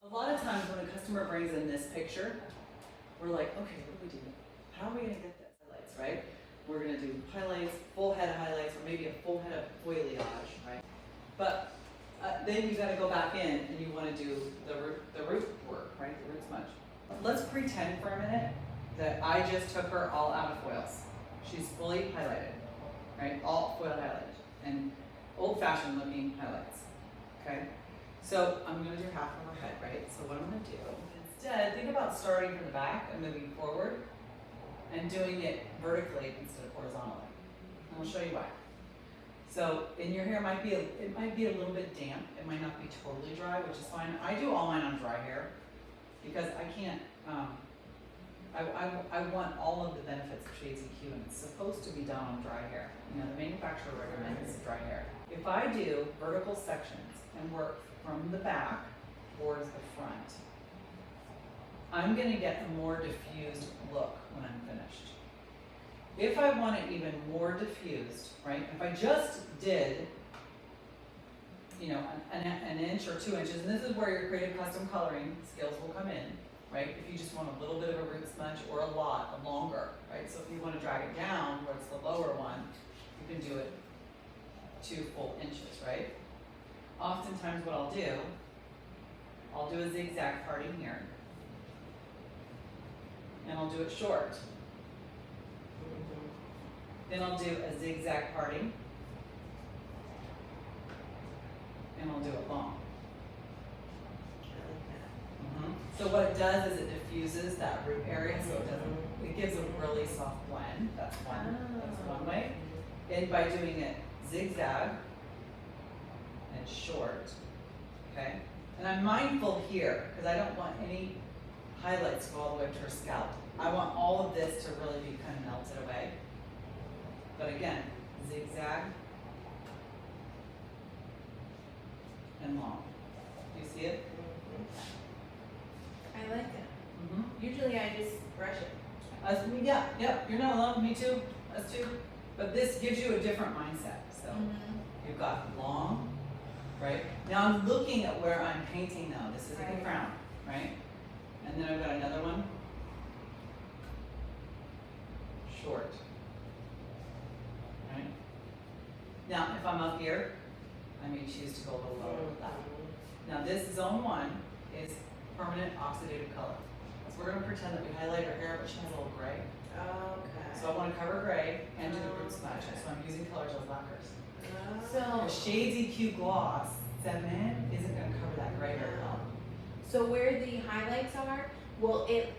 A lot of times when a customer brings in this picture, we're like, okay, what do we do? How are we gonna get this? Highlights, right? We're gonna do highlights, full head of highlights, or maybe a full head of foliage, right? But then you gotta go back in and you wanna do the root work, right? The root smudge. Let's pretend for a minute that I just took her all out of foils. She's fully highlighted, right? All foil highlighted and old-fashioned looking highlights, okay? So I'm gonna do half of her head, right? So what I'm gonna do, instead, think about starting from the back and moving forward and doing it vertically instead of horizontally. And I'll show you why. So in your hair, it might be a little bit damp. It might not be totally dry, which is fine. I do all mine on dry hair because I can't, I want all of the benefits of Shades EQ, and it's supposed to be done on dry hair. You know, the manufacturer recommends dry hair. If I do vertical sections and work from the back towards the front, I'm gonna get a more diffused look when I'm finished. If I want it even more diffused, right, if I just did, you know, an inch or 2 inches, and this is where your creative custom coloring skills will come in, right? If you just want a little bit of a root smudge or a lot, longer, right? So if you want to drag it down where it's the lower one, you can do it 2 full inches, right? Oftentimes what I'll do a zigzag parting here, and I'll do it short. Then I'll do a zigzag parting, and I'll do it long. So what it does is it diffuses that root area, so it gives a really soft blend. That's one way. And by doing it zigzag and short, okay? And I'm mindful here, because I don't want any highlights to go all the way up to her scalp. I want all of this to really be kind of melted away. But again, zigzag and long. Do you see it? I like it. Usually I just brush it. Yeah, you're not alone, me too, us too. But this gives you a different mindset. So you've got long, right? Now I'm looking at where I'm painting now. This is the crown, right? And then I've got another one, short, right? Now if I'm up here, I may choose to go a little lower with that. Now this zone 1 is permanent oxidative color. So we're going to pretend that we highlight her hair, but she has a little gray. Okay. So I want to cover gray and do the root smudge. So I'm using color gel lacquers. So The Shades EQ Gloss 7 isn't going to cover that gray very well. So where the highlights are, will it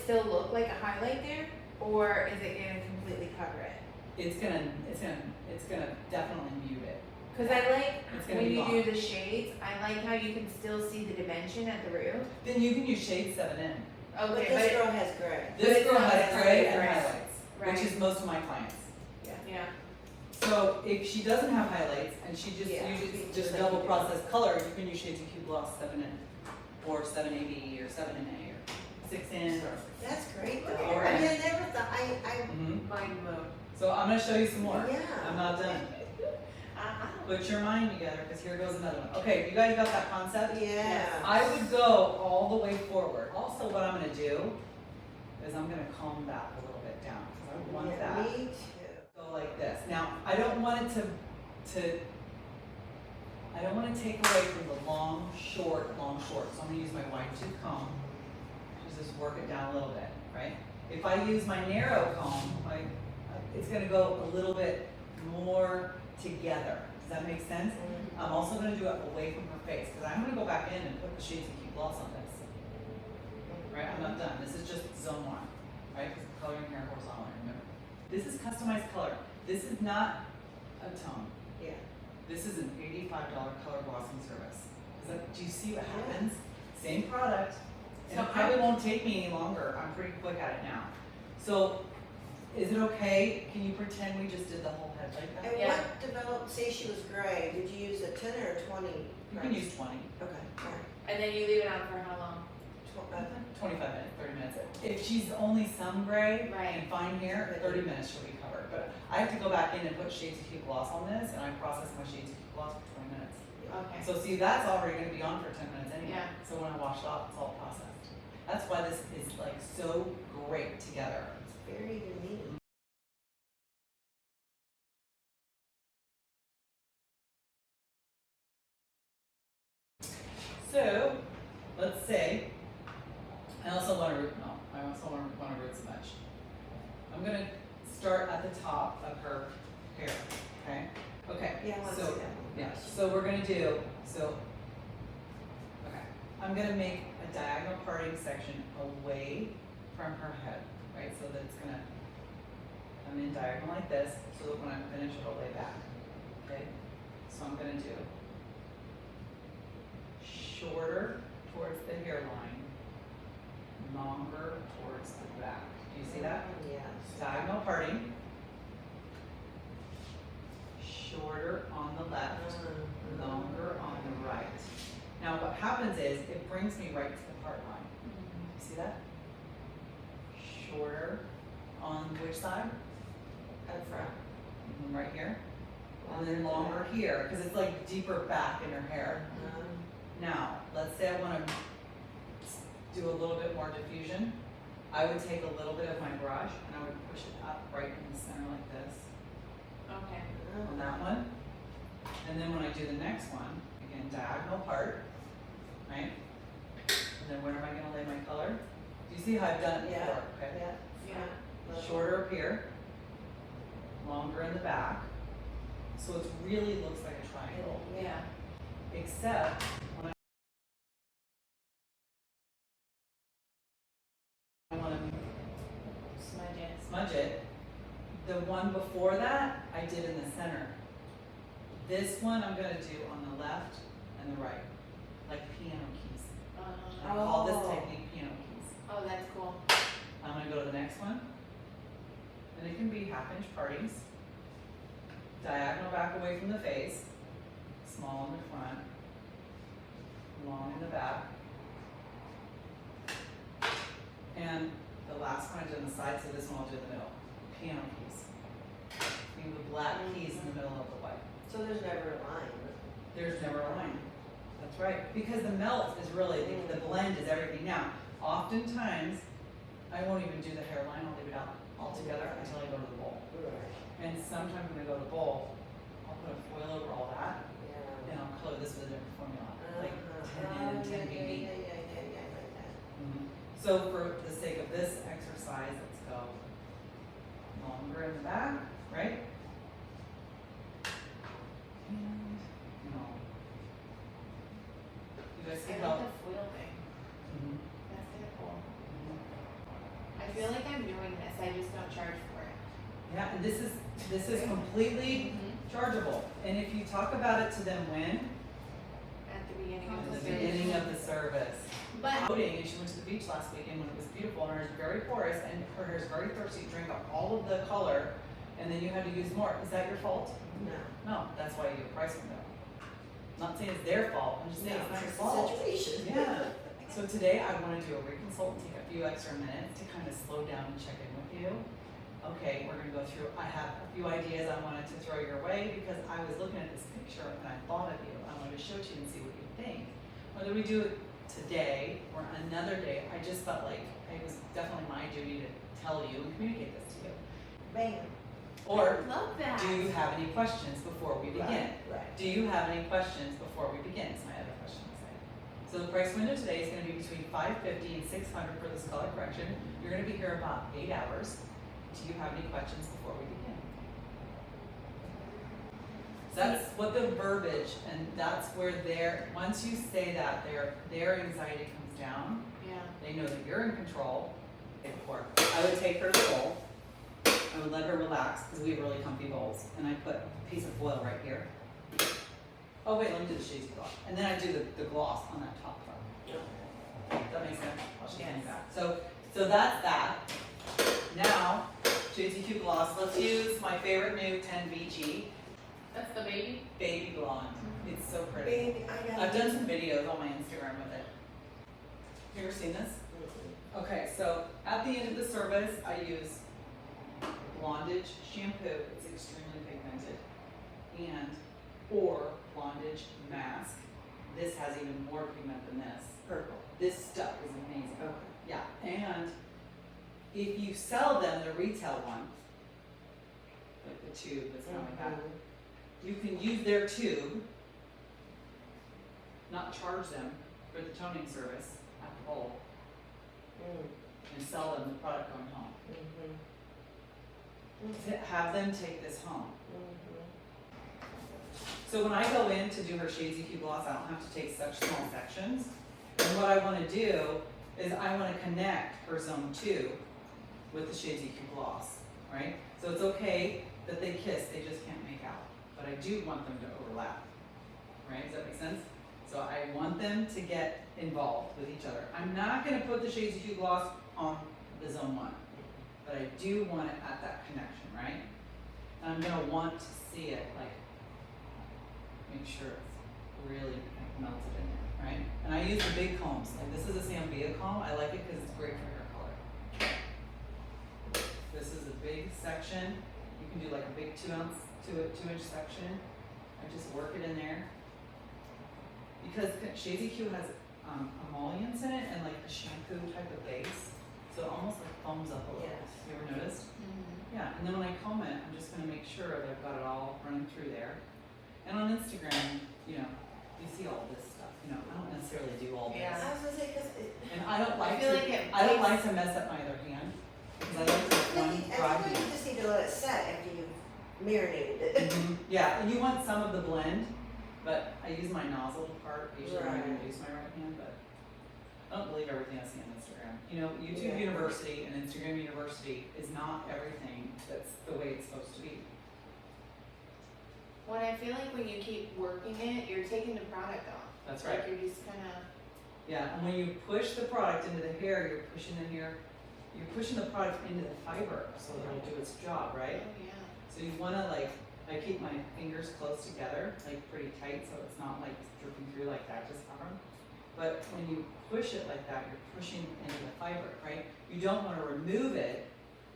still look like a highlight there, or is it gonna completely cover it? It's gonna definitely mute it. Because I like when you do gone. the shades, I like how you can still see the dimension at the root. Then you can use Shade 7N. But Okay, this girl has gray. This girl has gray and Right. highlights, which is most of my clients. Yeah. So if she doesn't have highlights and she just Yeah. uses just double processed color, you can use Shades EQ Gloss 7N or 7AB or 7NA or 6N. That's great though. Or- I mean, I never thought, Mind mode. So I'm going to show you some more. Yeah. I'm not done. Put your mind together, because here goes another one. Okay, you guys got that concept? Yeah. I would go all the way forward. Also, what I'm going to do is I'm going to calm that a little bit down, because I want Yeah, that. me too. Go like this. Now, I don't want it I don't want to take away from the long, short. So I'm going to use my wide tooth comb to just work it down a little bit, right? If I use my narrow comb, it's going to go a little bit more together. Does that make sense? I'm also going to do it away from her face, because I'm going to go back in and put the Shades EQ Gloss on this. Right? I'm not done. This is just zone 1, right? Because coloring hair horizontally, remember. This is customized color. This is not a tone. Yeah. This is an $85 color glossing service. Do you see what happens? Same product, and it probably won't take me any longer. I'm pretty quick at it now. So, is it okay? Can you pretend we just did the whole head like that? And Yeah. what developed, say she was gray, did you use a 10 or a 20? You can use 20. Okay, alright. And then you leave it on for how long? 25 minutes, 30 minutes. If she's only some gray Right. and fine hair, 30 minutes she'll be covered. But I have to go back in and put Shades EQ Gloss on this, and I process my Shades EQ Gloss for 20 minutes. Okay. So see, that's already gonna be on for 10 minutes anyway. Yeah. So when I wash it off, it's all processed. That's why this is like so great together. It's very unique. So, let's say, I also want to root so much. I'm gonna start at the top of her hair, okay? Okay, Yeah, I wanna see so, that one. yeah, so we're gonna do, okay. I'm gonna make a diagonal parting section away from her head, right? So that it's gonna come in diagonal like this, so that when I finish it'll lay back, okay? So I'm gonna do shorter towards the hairline, longer towards the back. Do you see that? Yes. Diagonal parting, shorter on the left, longer on the right. Now what happens is, it brings me right to the part line. You see that? Shorter on which side? Up front. Right here. And then longer here, because it's like deeper back in her hair. Now, let's say I want to do a little bit more diffusion. I would take a little bit of my brush and I would push it up right in the center like this Okay. on that one. And then when I do the next one, again, diagonal part, right? And then where am I going to lay my color? Do you see how I've done it Yeah. before? Okay. Yeah. Yeah. Shorter up here, longer in the back. So it really looks like a triangle. Yeah. Except when I want to Smudge it. smudge it, the one before that I did in the center. This one I'm going to do on the left and the right, like piano keys. I call this technique piano keys. Oh, that's cool. I'm going to go to the next one, and it can be half-inch partings, diagonal back away from the face, small in the front, long in the back. And the last one I did on the side, so this one I'll do in the middle. Piano keys. Leave the black keys in the middle of the white. So there's never a line. There's never a line. That's right. Because the melt is really, the blend is everything. Now, oftentimes, I won't even do the hairline, I'll leave it out altogether until I go to the bowl. Right. And sometimes when I go to the bowl, I'll put a foil over all that, Yeah. and I'll color this with a different formula, like 10 Oh, N and 10 yeah, BB. yeah. So for the sake of this exercise, let's go longer in the back, right? And, you guys see I how? like the foil thing. Mhm. That's kind of cool. Mhm. I feel like I'm doing this. I just don't charge for it. Yeah, and this is completely chargeable. And if you talk about it to them when? At the beginning of In the the beginning of the service. But Boating, and she went to the beach last weekend when it was beautiful, and her hair is very porous, and her hair is very thirsty, drank up all of the color, and then you had to use more. Is that your fault? No. No, that's why you get a price window. I'm not saying it's their fault, I'm just saying it's not your fault. Situation. Yeah. So today I want to do a reconsult and take a few extra minutes to kind of slow down and check in with you. Okay, we're going to go through, I have a few ideas I wanted to throw your way because I was looking at this picture and I thought of you. I wanted to show it to you and see what you think. Whether we do it today or another day, I just felt like it was definitely my duty to tell you and communicate this to you. Bam. Or I love that. do you have any questions before we begin? Right. Do you have any questions before we begin? Is my other question to say. So the price window today is going to be between $550 and $600 for this color correction. You're going to be here about 8 hours. Do you have any questions before we begin? That's what the verbiage, and that's where once you say that, their anxiety comes down. Yeah. They know that you're in control. Before, I would take her to the bowl. I would let her relax because we have really comfy bowls, and I put a piece of foil right here. Oh wait, let me do the shades gloss, and then I do the gloss on that top part. That makes sense. I'll show you back. So that's that. Now, JTQ gloss. Let's use my favorite new 10VG That's the baby. baby blonde. It's so pretty. Baby, I got I've done some videos on my Instagram with it. You ever seen this? Okay, so at the end of the service, I use Blondage shampoo. It's extremely pigmented, or Blondage mask. this has even more pigment than this. Purple. This stuff is amazing. Okay. Yeah, and if you sell them the retail one, like the tube that's kind of like that, you can use their tube, not charge them for the toning service at the bowl, and sell them the product going home. Have them take this home. So when I go in to do her Shades EQ gloss, I don't have to take such small sections. And what I want to do is I want to connect her zone 2 with the Shades EQ gloss, right? So it's okay that they kiss, they just can't make out. But I do want them to overlap, right? Does that make sense? So I want them to get involved with each other. I'm not going to put the Shades EQ gloss on the zone 1, but I do want it at that connection, right? And I'm going to want to see it like, make sure it's really like melted in there, right? And I use the big combs. Like this is a Zambia comb. I like it because it's great for hair color. This is a big section. You can do like a big 2-inch section. I just work it in there. Because Shades EQ has emollients in it and like a shampoo type of base. So it almost like foams up a little. Yes. You ever noticed? Yeah, and then when I comb it, I'm just gonna make sure that I've got it all running through there. And on Instagram, you know, you see all this stuff. You know, I don't necessarily do all this. Yeah. I was gonna say, cause And I don't like feel to. like it I don't takes- like to mess up my other hand because I like to have one dry I think you hand. just need to let it set after you've marinated it. Yeah, and you want some of the blend, but I use my nozzle part usually when I Right. use my right hand. But I don't believe everything I see on Instagram. You know, YouTube Yeah. University and Instagram University is not everything that's the way it's supposed to be. When I feel like when you keep working it, you're taking the product off. That's right. Like you're just kinda. Yeah, and when you push the product into the hair, you're pushing the product into the fiber so that it'll do its job, right? Oh yeah. So you wanna like, I keep my fingers close together, like pretty tight, so it's not like dripping through like that, just cover 'em. But when you push it like that, you're pushing into the fiber, right? You don't wanna remove it,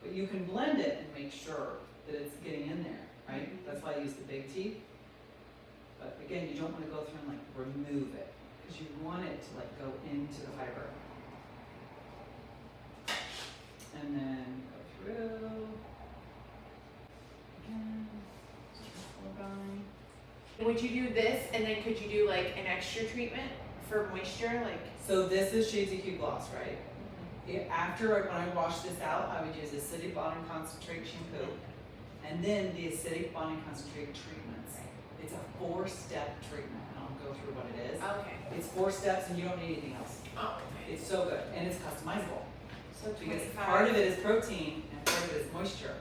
but you can blend it and make sure that it's getting in there, right? That's why I use the big teeth. But again, you don't wanna go through and like remove it, because you want it to like go into the fiber. And then go through. Again, just going. Would you do this and then could you do like an extra treatment for moisture? Like. So this is Shades EQ Gloss, right? When I wash this out, I would use acidic bonding concentrate shampoo, and then the acidic bonding concentrate treatments. It's a 4-step treatment, and I'll go through what it is. Okay. It's 4 steps, and you don't need anything else. Oh, okay. It's so good, and it's customizable. So Because 25. part of it is protein, and part of it is moisture.